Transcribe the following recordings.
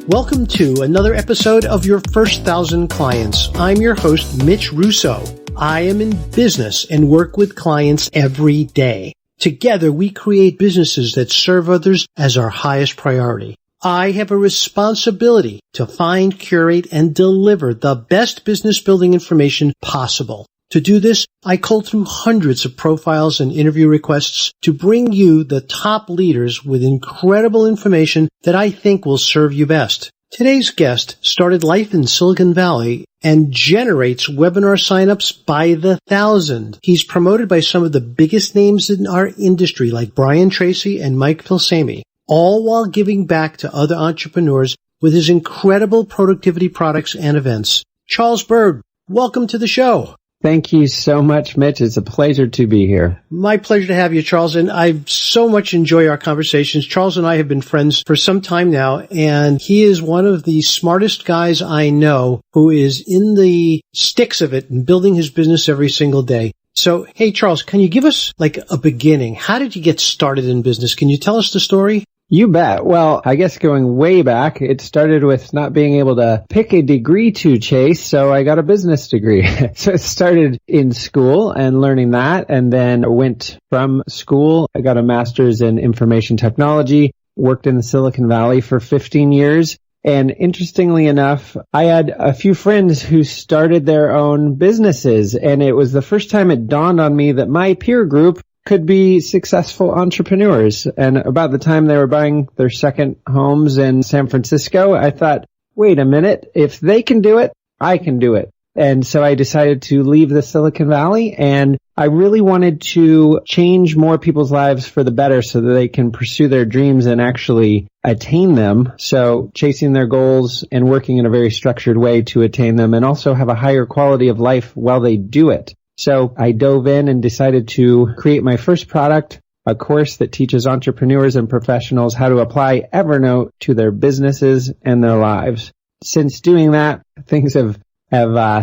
Welcome to another episode of Your First 1,000 Clients. I'm your host, Mitch Russo. I am in business and work with clients every day. Together, we create businesses that serve others as our highest priority. I have a responsibility to find, curate, and deliver the best business building information possible. To do this, I cull through hundreds of profiles and interview requests to bring you the top leaders with incredible information that I think will serve you best. Today's guest started life in Silicon Valley and generates webinar signups by the thousand. He's promoted by some of the biggest names in our industry like Brian Tracy and Mike Pilsamy, all while giving back to other entrepreneurs with his incredible productivity products and events. Charles Byrd, welcome to the show. Thank you so much, Mitch. It's a pleasure to be here. My pleasure to have you, Charles, and I so much enjoy our conversations. Charles and I have been friends for some time now, and he is one of the smartest guys I know who is in the sticks of it and building his business every single day. So, hey, Charles, can you give us like a beginning? How did you get started in business? Can you tell us the story? You bet. Well, I guess going way back, it started with not being able to pick a degree to chase, so I got a business degree. So it started in school and learning that, and then went from school. I got a master's in information technology, worked in the Silicon Valley for 15 years. And interestingly enough, I had a few friends who started their own businesses, and it was the first time it dawned on me that my peer group could be successful entrepreneurs. And about the time they were buying their second homes in San Francisco, I thought, wait a minute, if they can do it, I can do it. And so I decided to leave the Silicon Valley, and I really wanted to change more people's lives for the better so that they can pursue their dreams and actually attain them. So chasing their goals and working in a very structured way to attain them, and also have a higher quality of life while they do it. So I dove in and decided to create my first product, a course that teaches entrepreneurs and professionals how to apply Evernote to their businesses and their lives. Since doing that, things have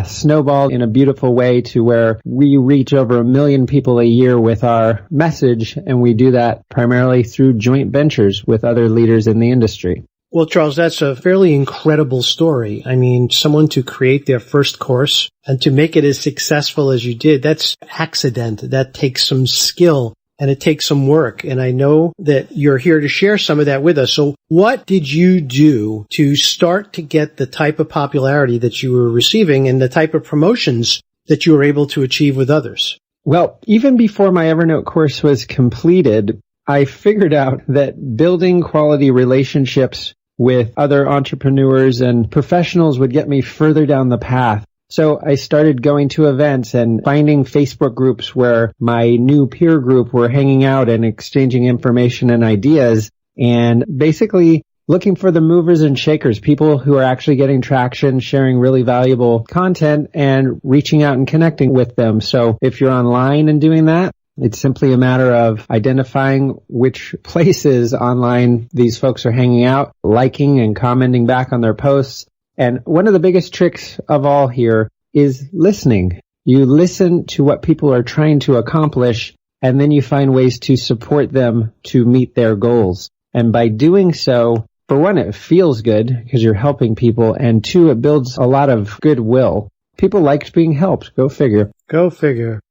snowballed in a beautiful way to where we reach over 1 million people a year with our message, and we do that primarily through joint ventures with other leaders in the industry. Well, Charles, that's a fairly incredible story. I mean, someone to create their first course and to make it as successful as you did, that's accident. That takes some skill and it takes some work. And I know that you're here to share some of that with us. So what did you do to start to get the type of popularity that you were receiving and the type of promotions that you were able to achieve with others? Well, even before my Evernote course was completed, I figured out that building quality relationships with other entrepreneurs and professionals would get me further down the path. So I started going to events and finding Facebook groups where my new peer group were hanging out and exchanging information and ideas, and basically looking for the movers and shakers, people who are actually getting traction, sharing really valuable content, and reaching out and connecting with them. So if you're online and doing that, it's simply a matter of identifying which places online these folks are hanging out, liking and commenting back on their posts. And one of the biggest tricks of all here is listening. You listen to what people are trying to accomplish, and then you find ways to support them to meet their goals. And by doing so, for one, it feels good because you're helping people, and two, it builds a lot of goodwill. People like being helped. Go figure. Go figure.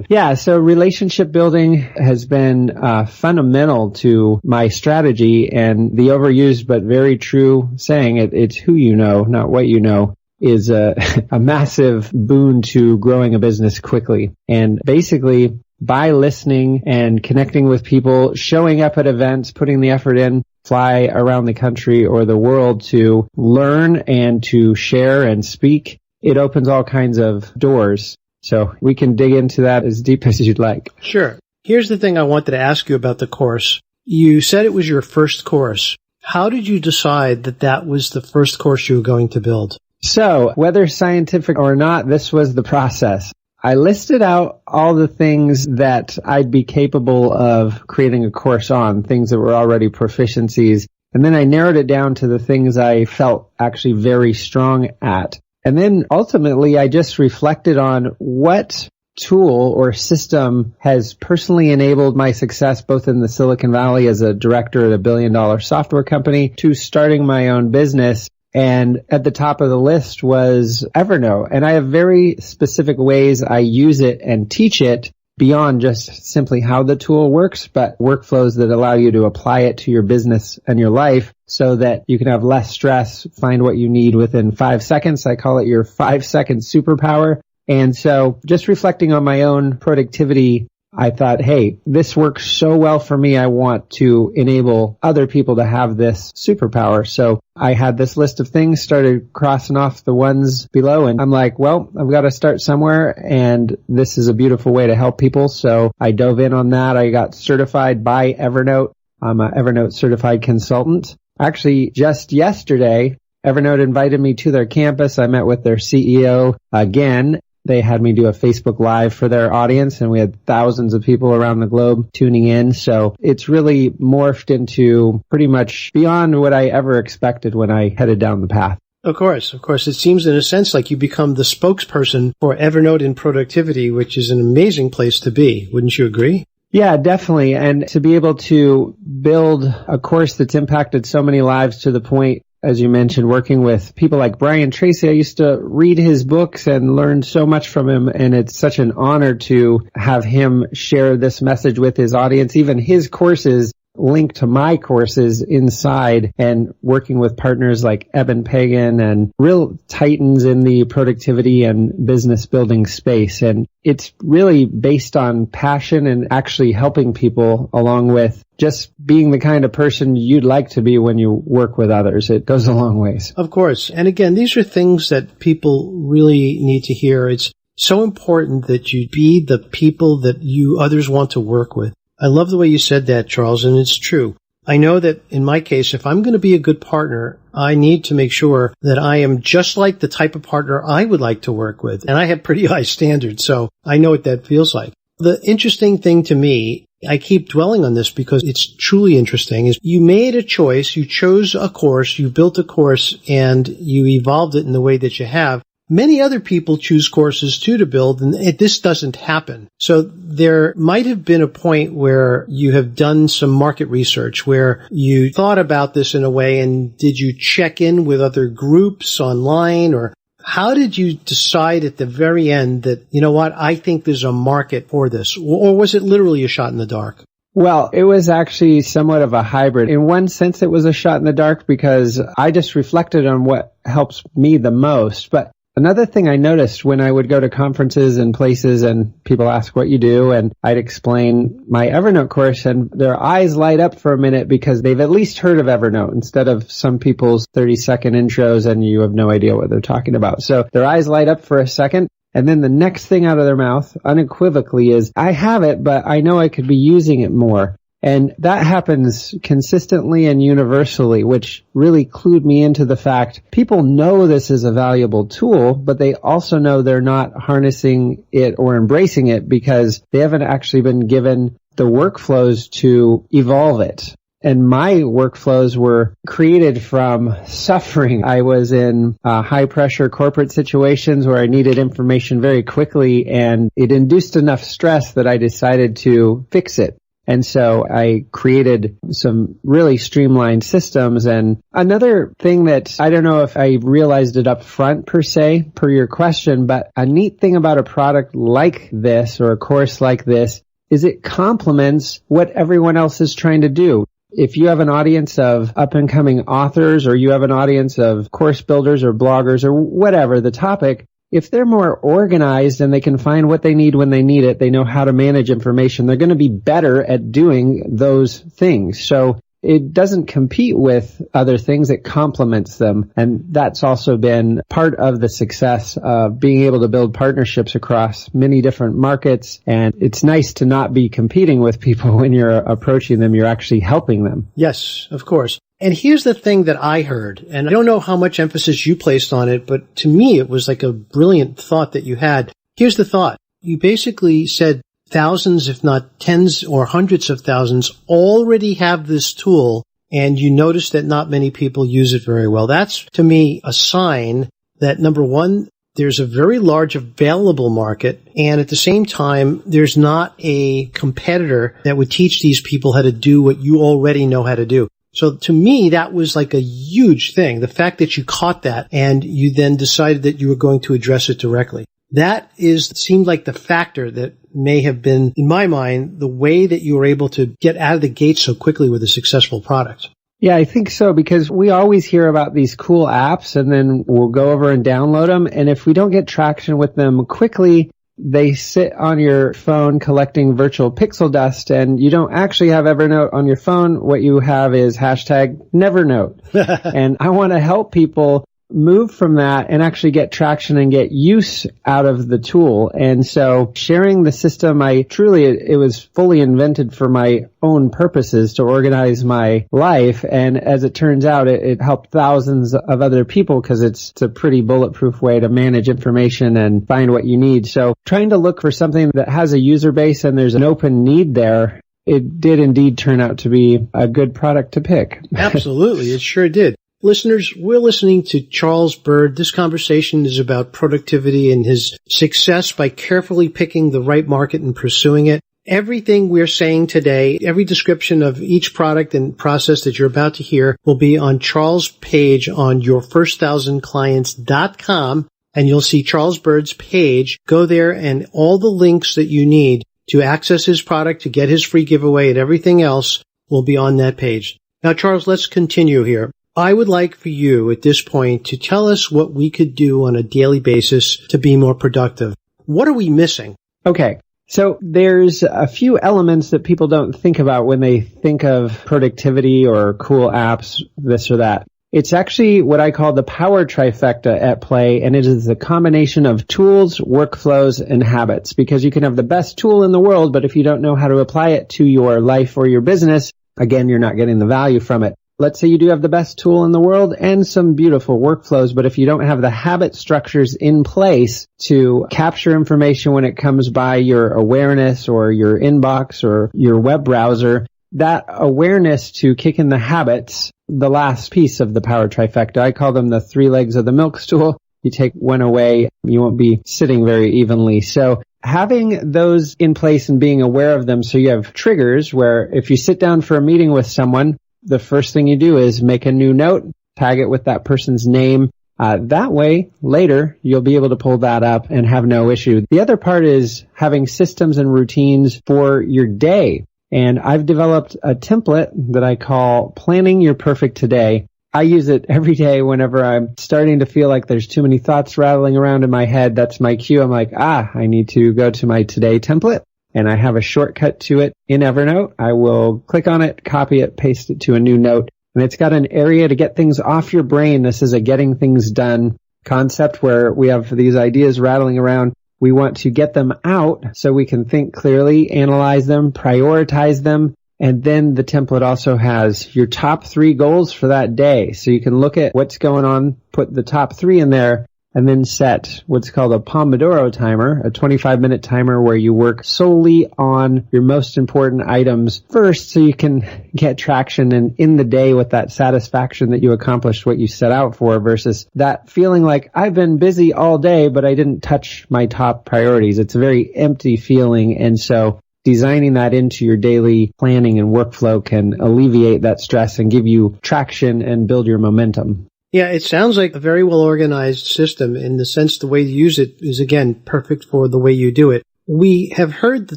Yeah, so relationship building has been fundamental to my strategy, and the overused but very true saying, it's who you know, not what you know, is a massive boon to growing a business quickly. And basically, by listening and connecting with people, showing up at events, putting the effort in, fly around the country or the world to learn and to share and speak, it opens all kinds of doors. So we can dig into that as deep as you'd like. Sure. Here's the thing I wanted to ask you about the course. You said it was your first course. How did you decide that that was the first course you were going to build? So whether scientific or not, this was the process. I listed out all the things that I'd be capable of creating a course on, things that were already proficiencies. And then I narrowed it down to the things I felt actually very strong at. And then ultimately, I just reflected on what tool or system has personally enabled my success both in the Silicon Valley as a director at a billion-dollar software company to starting my own business. And at the top of the list was Evernote. And I have very specific ways I use it and teach it beyond just simply how the tool works, but workflows that allow you to apply it to your business and your life so that you can have less stress, find what you need within 5 seconds. I call it your 5-second superpower. And so just reflecting on my own productivity, I thought, hey, this works so well for me. I want to enable other people to have this superpower. So I had this list of things, started crossing off the ones below, and I'm like, well, I've got to start somewhere, and this is a beautiful way to help people. So I dove in on that. I got certified by Evernote. I'm an Evernote certified consultant. Actually, just yesterday, Evernote invited me to their campus. I met with their CEO again. They had me do a Facebook Live for their audience, and we had thousands of people around the globe tuning in. So it's really morphed into pretty much beyond what I ever expected when I headed down the path. Of course. It seems in a sense like you become the spokesperson for Evernote in productivity, which is an amazing place to be. Wouldn't you agree? Yeah, definitely. And to be able to build a course that's impacted so many lives to the point, as you mentioned, working with people like Brian Tracy, I used to read his books and learn so much from him. And it's such an honor to have him share this message with his audience. Even his courses link to my courses inside, and working with partners like Eben Pagan and real titans in the productivity and business building space. And it's really based on passion and actually helping people, along with just being the kind of person you'd like to be when you work with others. It goes a long ways. Of course. And again, these are things that people really need to hear. It's so important that you be the people that others want to work with. I love the way you said that, Charles, and it's true. I know that in my case, if I'm going to be a good partner, I need to make sure that I am just like the type of partner I would like to work with. And I have pretty high standards, so I know what that feels like. The interesting thing to me, I keep dwelling on this because it's truly interesting, is you made a choice, you chose a course, you built a course, and you evolved it in the way that you have. Many other people choose courses too to build, and this doesn't happen. So there might have been a point where you have done some market research, where you thought about this in a way, and did you check in with other groups online, or how did you decide at the very end that, you know what, I think there's a market for this? Or was it literally a shot in the dark? Well, it was actually somewhat of a hybrid. In one sense, it was a shot in the dark because I just reflected on what helps me the most. But another thing I noticed when I would go to conferences and places and people ask what you do, and I'd explain my Evernote course, and their eyes light up for a minute because they've at least heard of Evernote instead of some people's 30-second intros and you have no idea what they're talking about. So their eyes light up for a second, and then the next thing out of their mouth unequivocally is, I have it, but I know I could be using it more. And that happens consistently and universally, which really clued me into the fact people know this is a valuable tool, but they also know they're not harnessing it or embracing it because they haven't actually been given the workflows to evolve it. And my workflows were created from suffering. I was in high-pressure corporate situations where I needed information very quickly, and it induced enough stress that I decided to fix it. And so I created some really streamlined systems. And another thing that I don't know if I realized it up front per se, per your question, but a neat thing about a product like this or a course like this is it complements what everyone else is trying to do. If you have an audience of up-and-coming authors, or you have an audience of course builders or bloggers or whatever the topic, if they're more organized and they can find what they need when they need it, they know how to manage information, they're going to be better at doing those things. So it doesn't compete with other things, it complements them. And that's also been part of the success of being able to build partnerships across many different markets. And it's nice to not be competing with people when you're approaching them, you're actually helping them. Yes, of course. And here's the thing that I heard, and I don't know how much emphasis you placed on it, but to me it was like a brilliant thought that you had. Here's the thought. You basically said thousands, if not tens or hundreds of thousands, already have this tool, and you notice that not many people use it very well. That's, to me, a sign that, number one, there's a very large available market, and at the same time, there's not a competitor that would teach these people how to do what you already know how to do. So to me, that was like a huge thing. The fact that you caught that and you then decided that you were going to address it directly. That seemed like the factor that may have been, in my mind, the way that you were able to get out of the gate so quickly with a successful product. Yeah, I think so, because we always hear about these cool apps and then we'll go over and download them. And if we don't get traction with them quickly, they sit on your phone collecting virtual pixel dust, and you don't actually have Evernote on your phone. What you have is #Nevernote. And I want to help people move from that and actually get traction and get use out of the tool. And so sharing the system, it was fully invented for my own purposes to organize my life. And as it turns out, it helped thousands of other people because it's a pretty bulletproof way to manage information and find what you need. So trying to look for something that has a user base and there's an open need there, it did indeed turn out to be a good product to pick. Absolutely. It sure did. Listeners, we're listening to Charles Byrd. This conversation is about productivity and his success by carefully picking the right market and pursuing it. Everything we're saying today, every description of each product and process that you're about to hear will be on Charles' page on yourfirst1000clients.com, and you'll see Charles Byrd's page. Go there, and all the links that you need to access his product, to get his free giveaway, and everything else will be on that page. Now, Charles, let's continue here. I would like for you at this point to tell us what we could do on a daily basis to be more productive. What are we missing? Okay. So there's a few elements that people don't think about when they think of productivity or cool apps, this or that. It's actually what I call the power trifecta at play, and it is a combination of tools, workflows, and habits. Because you can have the best tool in the world, but if you don't know how to apply it to your life or your business, again, you're not getting the value from it. Let's say you do have the best tool in the world and some beautiful workflows, but if you don't have the habit structures in place to capture information when it comes by your awareness or your inbox or your web browser, that awareness to kick in the habits, the last piece of the power trifecta, I call them the 3 legs of the milk stool. You take one away, you won't be sitting very evenly. So having those in place and being aware of them, so you have triggers where if you sit down for a meeting with someone, the first thing you do is make a new note, tag it with that person's name. That way, later, you'll be able to pull that up and have no issue. The other part is having systems and routines for your day. And I've developed a template that I call Planning Your Perfect Today. I use it every day whenever I'm starting to feel like there's too many thoughts rattling around in my head. That's my cue. I'm like, I need to go to my today template. And I have a shortcut to it in Evernote. I will click on it, copy it, paste it to a new note. And it's got an area to get things off your brain. This is a getting things done concept where we have these ideas rattling around. We want to get them out so we can think clearly, analyze them, prioritize them. And then the template also has your top 3 goals for that day. So you can look at what's going on, put the top 3 in there, and then set what's called a Pomodoro timer, a 25-minute timer where you work solely on your most important items first so you can get traction and in the day with that satisfaction that you accomplished what you set out for versus that feeling like I've been busy all day, but I didn't touch my top priorities. It's a very empty feeling. And so designing that into your daily planning and workflow can alleviate that stress and give you traction and build your momentum. Yeah, it sounds like a very well-organized system in the sense the way you use it is, again, perfect for the way you do it. We have heard the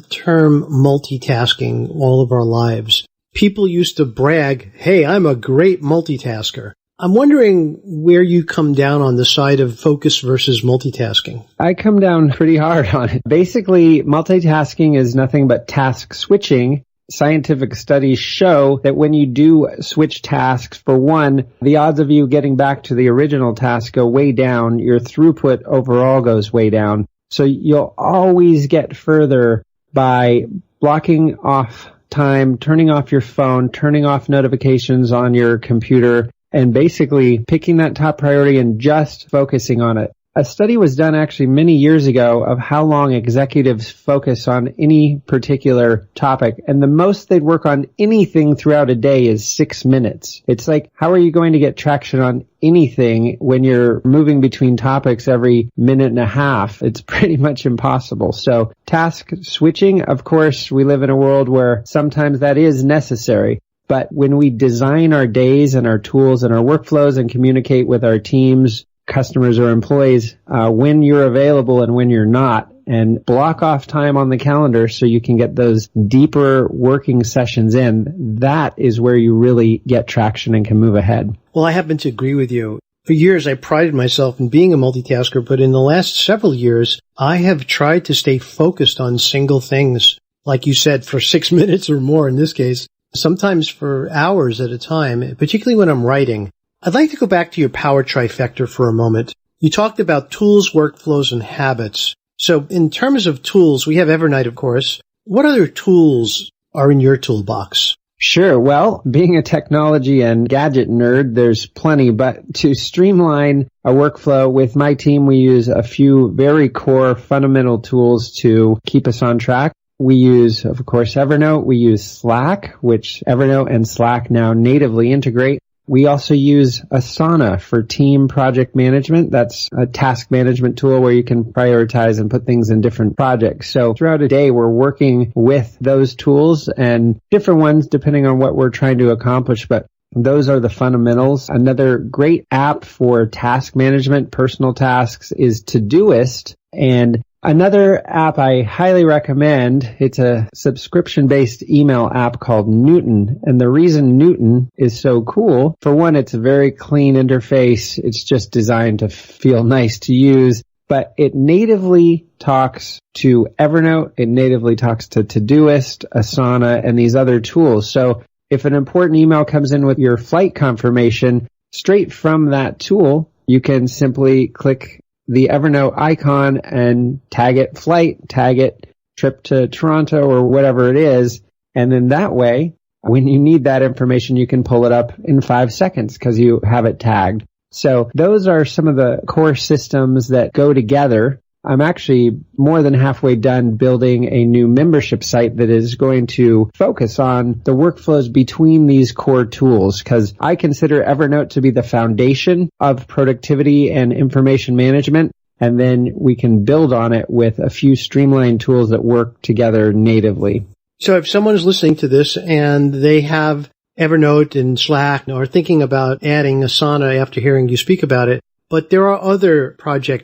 term multitasking all of our lives. People used to brag, hey, I'm a great multitasker. I'm wondering where you come down on the side of focus versus multitasking. I come down pretty hard on it. Basically, multitasking is nothing but task switching. Scientific studies show that when you do switch tasks, for one, the odds of you getting back to the original task go way down. Your throughput overall goes way down. So you'll always get further by blocking off time, turning off your phone, turning off notifications on your computer, and basically picking that top priority and just focusing on it. A study was done actually many years ago of how long executives focus on any particular topic. And the most they'd work on anything throughout a day is 6 minutes. It's like, how are you going to get traction on anything when you're moving between topics every minute and a half? It's pretty much impossible. So task switching, of course, we live in a world where sometimes that is necessary. But when we design our days and our tools and our workflows and communicate with our teams, customers or employees, when you're available and when you're not, and block off time on the calendar so you can get those deeper working sessions in, that is where you really get traction and can move ahead. Well, I happen to agree with you. For years, I prided myself in being a multitasker, but in the last several years, I have tried to stay focused on single things, like you said, for 6 minutes or more in this case, sometimes for hours at a time, particularly when I'm writing. I'd like to go back to your power trifecta for a moment. You talked about tools, workflows, and habits. So in terms of tools, we have Evernote, of course. What other tools are in your toolbox? Sure. Well, being a technology and gadget nerd, there's plenty, but to streamline a workflow with my team, we use a few very core fundamental tools to keep us on track. We use, of course, Evernote. We use Slack, which Evernote and Slack now natively integrate. We also use Asana for team project management. That's a task management tool where you can prioritize and put things in different projects. So throughout a day, we're working with those tools and different ones depending on what we're trying to accomplish. But those are the fundamentals. Another great app for task management, personal tasks, is Todoist. And another app I highly recommend, it's a subscription-based email app called Newton. And the reason Newton is so cool, for one, it's a very clean interface. It's just designed to feel nice to use. But it natively talks to Evernote. It natively talks to Todoist, Asana, and these other tools. So if an important email comes in with your flight confirmation, straight from that tool, you can simply click the Evernote icon and tag it flight, tag it trip to Toronto or whatever it is. And then that way, when you need that information, you can pull it up in 5 seconds because you have it tagged. So those are some of the core systems that go together. I'm actually more than halfway done building a new membership site that is going to focus on the workflows between these core tools, because I consider Evernote to be the foundation of productivity and information management. And then we can build on it with a few streamlined tools that work together natively. So if someone is listening to this and they have Evernote and Slack or thinking about adding Asana after hearing you speak about it, but there are other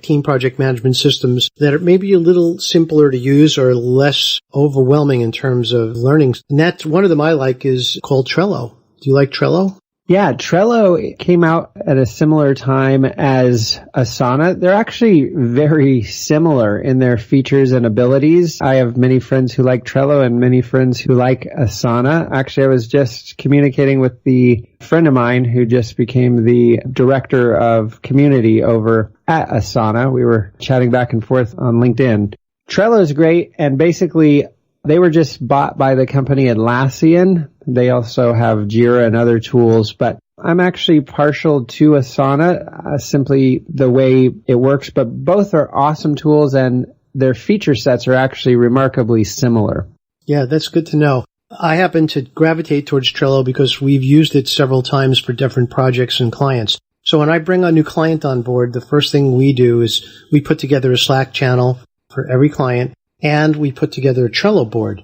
team project management systems that are maybe a little simpler to use or less overwhelming in terms of learning. And that's one of them I like is called Trello. Do you like Trello? Yeah, Trello came out at a similar time as Asana. They're actually very similar in their features and abilities. I have many friends who like Trello and many friends who like Asana. Actually, I was just communicating with the friend of mine who just became the director of community over at Asana. We were chatting back and forth on LinkedIn. Trello is great, and basically they were just bought by the company Atlassian. They also have Jira and other tools, but I'm actually partial to Asana, simply the way it works, but both are awesome tools and their feature sets are actually remarkably similar. Yeah, that's good to know. I happen to gravitate towards Trello because we've used it several times for different projects and clients. So when I bring a new client on board, the first thing we do is we put together a Slack channel for every client, and we put together a Trello board.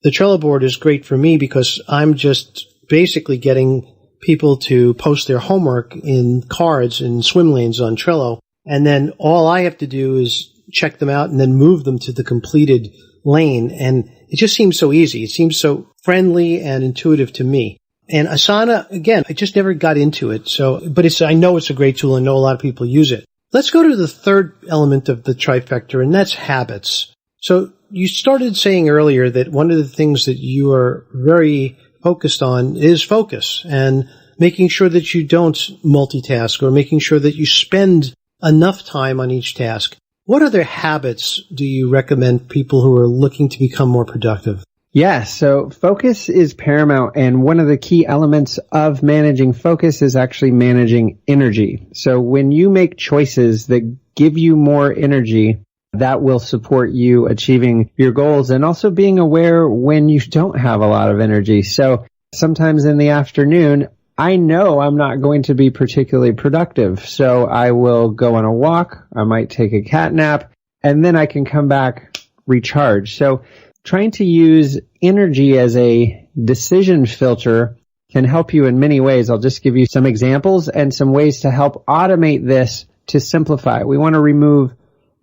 The Trello board is great for me because I'm just basically getting people to post their homework in cards and swim lanes on Trello. And then all I have to do is check them out and then move them to the completed lane. And it just seems so easy. It seems so friendly and intuitive to me. And Asana, again, I just never got into it. But I know it's a great tool. I know a lot of people use it. Let's go to the third element of the trifecta, and that's habits. So you started saying earlier that one of the things that you are very focused on is focus and making sure that you don't multitask or making sure that you spend enough time on each task. What other habits do you recommend people who are looking to become more productive? Yeah, so focus is paramount, and one of the key elements of managing focus is actually managing energy. So when you make choices that give you more energy, that will support you achieving your goals and also being aware when you don't have a lot of energy. So sometimes in the afternoon, I know I'm not going to be particularly productive, so I will go on a walk, I might take a cat nap, and then I can come back recharged. So trying to use energy as a decision filter can help you in many ways. I'll just give you some examples and some ways to help automate this to simplify. We want to remove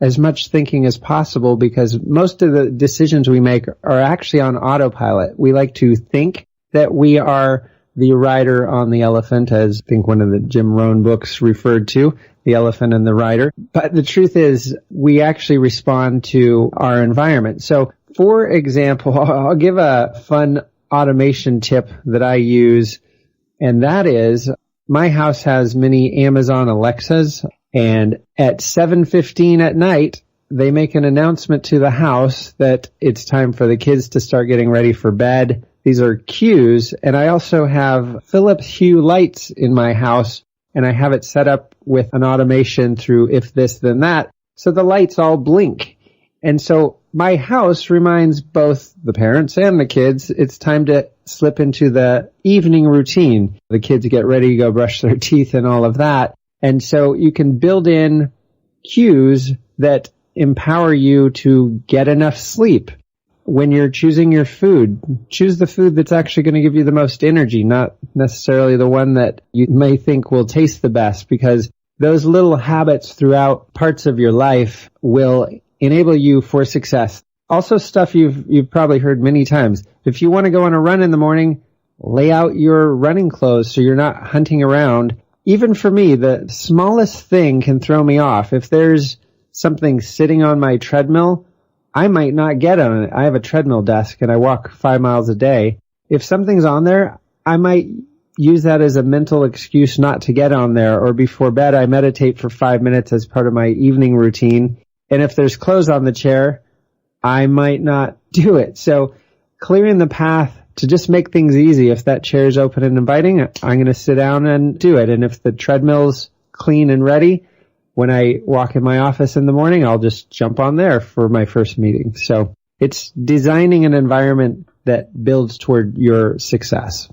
as much thinking as possible because most of the decisions we make are actually on autopilot. We like to think that we are the rider on the elephant, as I think one of the Jim Rohn books referred to, the elephant and the rider. But the truth is we actually respond to our environment. So for example, I'll give a fun automation tip that I use, and that is my house has many Amazon Alexas, and at 7:15 at night, they make an announcement to the house that it's time for the kids to start getting ready for bed. These are cues, and I also have Philips Hue lights in my house, and I have it set up with an automation through if this then that, so the lights all blink. And so my house reminds both the parents and the kids it's time to slip into the evening routine. The kids get ready to go brush their teeth and all of that. And so you can build in cues that empower you to get enough sleep. When you're choosing your food, choose the food that's actually going to give you the most energy, not necessarily the one that you may think will taste the best, because those little habits throughout parts of your life will enable you for success. Also stuff you've probably heard many times. If you want to go on a run in the morning, lay out your running clothes so you're not hunting around. Even for me, the smallest thing can throw me off. If there's something sitting on my treadmill, I might not get on it. I have a treadmill desk and I walk 5 miles a day. If something's on there, I might use that as a mental excuse not to get on there. Or before bed, I meditate for 5 minutes as part of my evening routine. And if there's clothes on the chair, I might not do it. So clearing the path to just make things easy. If that chair is open and inviting, I'm going to sit down and do it. And if the treadmill's clean and ready, when I walk in my office in the morning, I'll just jump on there for my first meeting. So it's designing an environment that builds toward your success.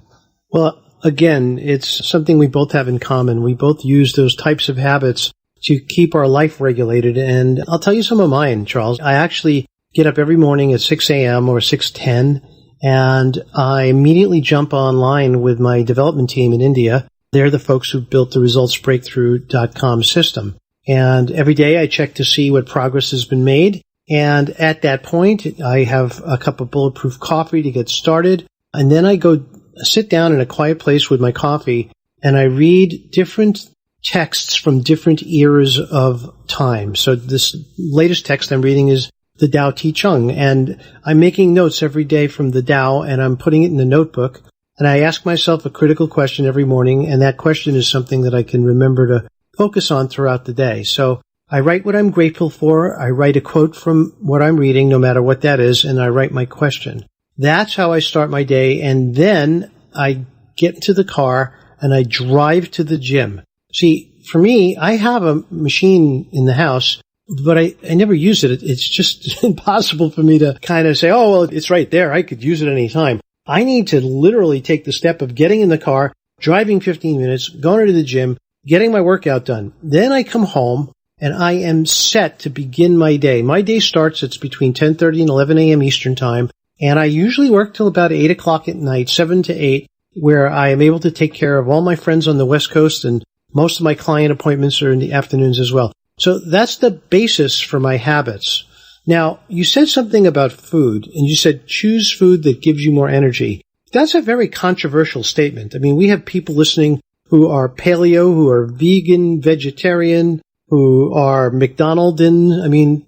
Well, again, it's something we both have in common. We both use those types of habits to keep our life regulated. And I'll tell you some of mine, Charles. I actually get up every morning at 6 a.m. or 6:10, and I immediately jump online with my development team in India. They're the folks who built the resultsbreakthrough.com system. And every day I check to see what progress has been made. And at that point, I have a cup of bulletproof coffee to get started. And then I go sit down in a quiet place with my coffee and I read different texts from different eras of time. So this latest text I'm reading is the Tao Te Ching. And I'm making notes every day from the Tao and I'm putting it in the notebook. And I ask myself a critical question every morning. And that question is something that I can remember to focus on throughout the day. So I write what I'm grateful for. I write a quote from what I'm reading, no matter what that is, and I write my question. That's how I start my day. And then I get into the car and I drive to the gym. See, for me, I have a machine in the house, but I never use it. It's just impossible for me to kind of say, oh, well, it's right there. I could use it any time. I need to literally take the step of getting in the car, driving 15 minutes, going to the gym, getting my workout done. Then I come home and I am set to begin my day. My day starts, it's between 10:30 and 11 a.m. Eastern time. And I usually work till about 8 o'clock at night, 7 to 8, where I am able to take care of all my friends on the West Coast, and most of my client appointments are in the afternoons as well. So that's the basis for my habits. Now, you said something about food, and you said choose food that gives you more energy. That's a very controversial statement. I mean, we have people listening who are paleo, who are vegan, vegetarian, who are McDonaldin. I mean,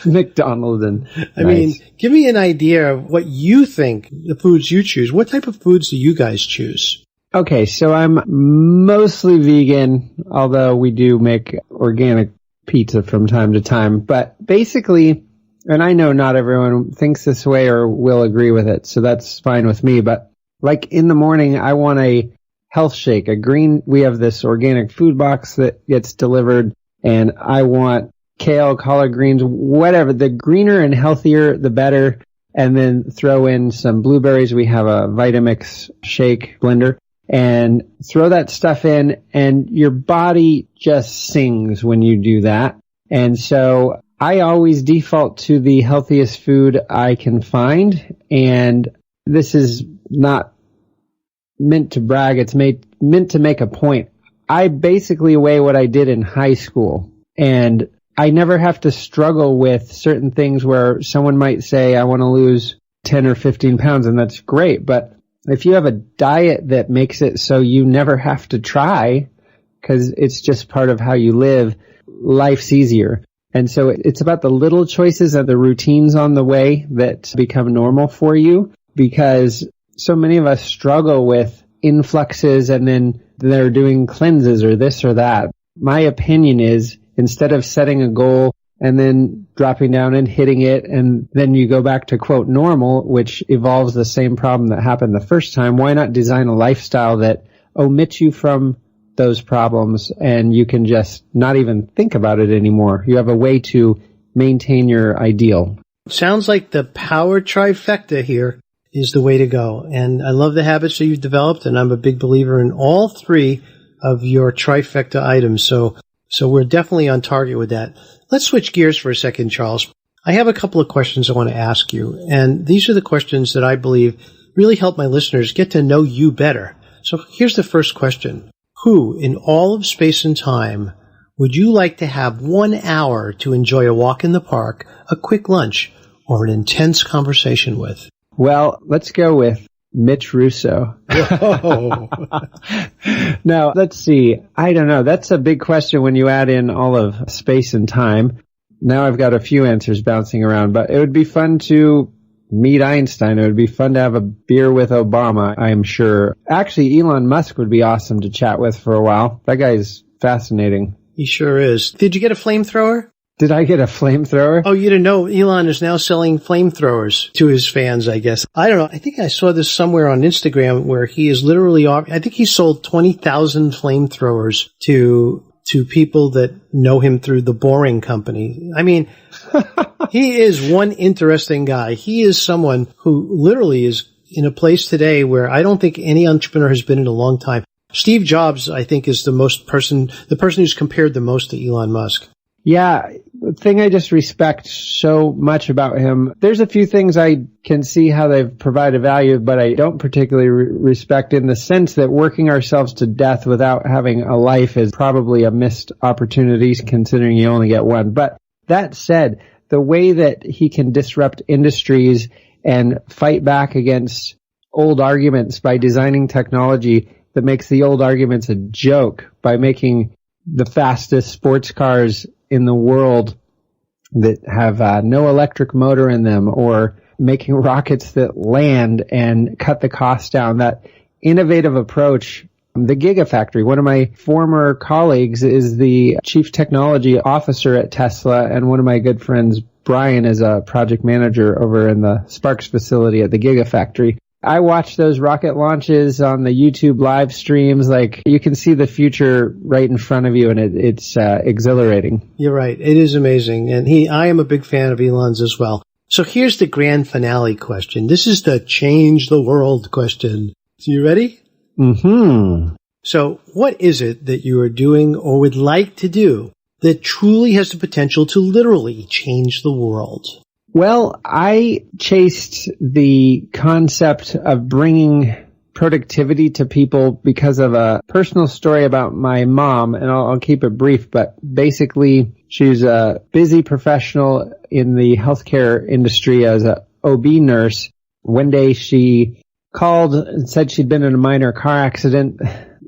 McDonaldin. I mean, give me an idea of what you think the foods you choose. What type of foods do you guys choose? Okay, so I'm mostly vegan, although we do make organic pizza from time to time. But basically, and I know not everyone thinks this way or will agree with it, so that's fine with me, but like in the morning, I want a health shake, we have this organic food box that gets delivered, and I want kale, collard greens, whatever. The greener and healthier, the better. And then throw in some blueberries. We have a Vitamix shake blender. And throw that stuff in, and your body just sings when you do that. And so I always default to the healthiest food I can find. And this is not meant to brag. It's meant to make a point. I basically weigh what I did in high school. And I never have to struggle with certain things where someone might say, I want to lose 10 or 15 pounds, and that's great. But if you have a diet that makes it so you never have to try, because it's just part of how you live, life's easier. And so it's about the little choices and the routines on the way that become normal for you, because so many of us struggle with influxes and then they're doing cleanses or this or that. My opinion is, instead of setting a goal and then dropping down and hitting it, and then you go back to, quote, normal, which evolves the same problem that happened the first time, why not design a lifestyle that omits you from those problems and you can just not even think about it anymore? You have a way to maintain your ideal. Sounds like the power trifecta here is the way to go. And I love the habits that you've developed, and I'm a big believer in all three of your trifecta items. So we're definitely on target with that. Let's switch gears for a second, Charles. I have a couple of questions I want to ask you, and these are the questions that I believe really help my listeners get to know you better. So here's the first question. Who in all of space and time would you like to have 1 hour to enjoy a walk in the park, a quick lunch, or an intense conversation with? Well, let's go with Mitch Russo. Now, let's see. I don't know. That's a big question when you add in all of space and time. Now I've got a few answers bouncing around, but it would be fun to meet Einstein. It would be fun to have a beer with Obama, I am sure. Actually, Elon Musk would be awesome to chat with for a while. That guy's fascinating. He sure is. Did you get a flamethrower? Did I get a flamethrower? Oh, you didn't know Elon is now selling flamethrowers to his fans, I guess. I don't know. I think I saw this somewhere on Instagram where he is literally I think he sold 20,000 flamethrowers to people that know him through the Boring Company. I mean, he is one interesting guy. He is someone who literally is in a place today where I don't think any entrepreneur has been in a long time. Steve Jobs, I think, is the person who's compared the most to Elon Musk. Yeah, the thing I just respect so much about him, there's a few things I can see how they've provided value, but I don't particularly respect in the sense that working ourselves to death without having a life is probably a missed opportunity, considering you only get one. But that said, the way that he can disrupt industries and fight back against old arguments by designing technology that makes the old arguments a joke, by making the fastest sports cars in the world that have no electric motor in them, or making rockets that land and cut the cost down. That innovative approach, the Gigafactory. One of my former colleagues is the chief technology officer at Tesla, and one of my good friends, Brian, is a project manager over in the Sparks facility at the Gigafactory. I watch those rocket launches on the YouTube live streams. Like, you can see the future right in front of you, and it's exhilarating. You're right. It is amazing. And I am a big fan of Elon's as well. So here's the grand finale question. This is the change the world question. So you ready? Mm-hmm. So what is it that you are doing or would like to do that truly has the potential to literally change the world? Well, I chased the concept of bringing productivity to people because of a personal story about my mom, and I'll keep it brief, but basically she's a busy professional in the healthcare industry as a OB nurse. One day she called and said she'd been in a minor car accident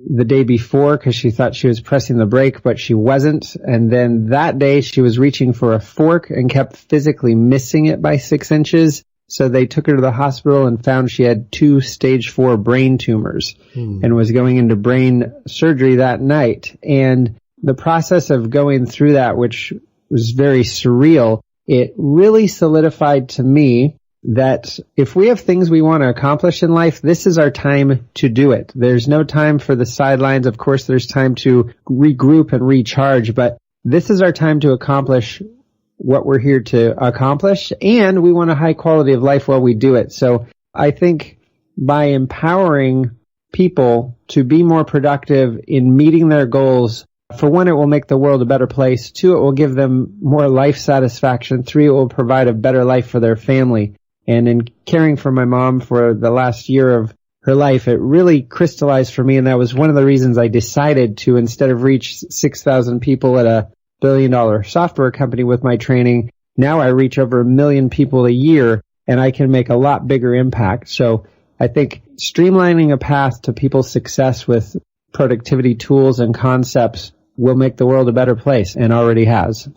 the day before because she thought she was pressing the brake, but she wasn't. And then that day she was reaching for a fork and kept physically missing it by 6 inches. So they took her to the hospital and found she had 2 stage 4 brain tumors and was going into brain surgery that night. And the process of going through that, which was very surreal, it really solidified to me that if we have things we want to accomplish in life, this is our time to do it. There's no time for the sidelines. Of course, there's time to regroup and recharge, but this is our time to accomplish what we're here to accomplish, and we want a high quality of life while we do it. So I think by empowering people to be more productive in meeting their goals, for one, it will make the world a better place. Two, it will give them more life satisfaction. Three, it will provide a better life for their family. And in caring for my mom for the last year of her life, it really crystallized for me. And that was one of the reasons I decided to, instead of reach 6,000 people at a billion-dollar software company with my training, now I reach over 1 million people a year, and I can make a lot bigger impact. So I think streamlining a path to people's success with productivity tools and concepts will make the world a better place, and already has.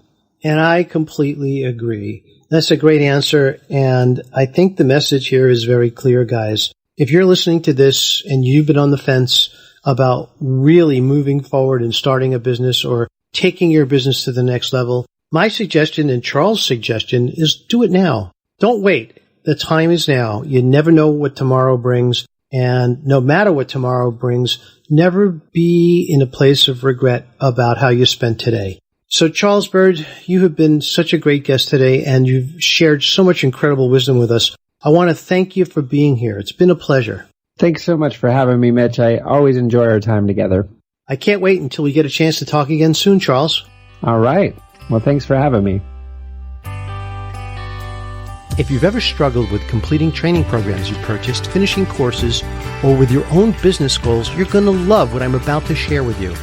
And I completely agree. That's a great answer, and I think the message here is very clear, guys. If you're listening to this and you've been on the fence about really moving forward and starting a business or taking your business to the next level, my suggestion and Charles' suggestion is do it now. Don't wait. The time is now. You never know what tomorrow brings, and no matter what tomorrow brings, never be in a place of regret about how you spent today. So Charles Byrd, you have been such a great guest today, and you've shared so much incredible wisdom with us. I want to thank you for being here. It's been a pleasure. Thanks so much for having me, Mitch. I always enjoy our time together. I can't wait until we get a chance to talk again soon, Charles. All right. Well, thanks for having me. If you've ever struggled with completing training programs you've purchased, finishing courses, or with your own business goals, you're going to love what I'm about to share with you.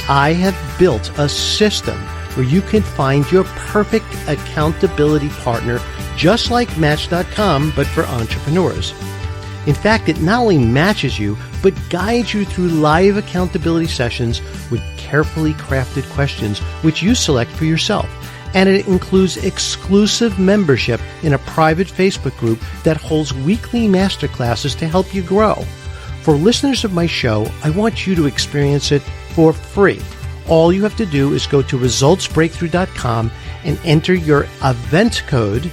I have built a system where you can find your perfect accountability partner, just like Match.com, but for entrepreneurs. In fact, it not only matches you, but guides you through live accountability sessions with carefully crafted questions, which you select for yourself. And it includes exclusive membership in a private Facebook group that holds weekly masterclasses to help you grow. For listeners of my show, I want you to experience it for free. All you have to do is go to resultsbreakthrough.com and enter your event code,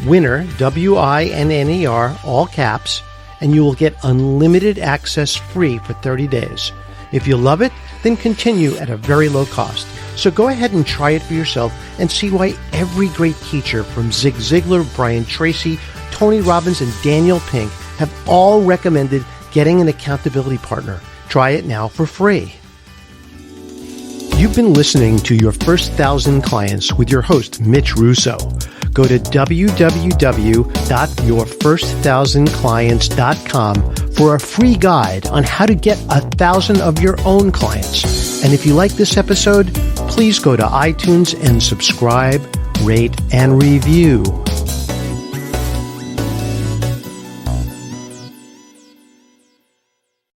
WINNER, WINNER, all caps, and you will get unlimited access free for 30 days. If you love it, then continue at a very low cost. So go ahead and try it for yourself and see why every great teacher from Zig Ziglar, Brian Tracy, Tony Robbins, and Daniel Pink have all recommended getting an accountability partner. Try it now for free. You've been listening to Your First 1,000 Clients with your host, Mitch Russo. Go to www.yourfirst1000clients.com for a free guide on how to get 1,000 of your own clients. And if you like this episode, please go to iTunes and subscribe, rate, and review.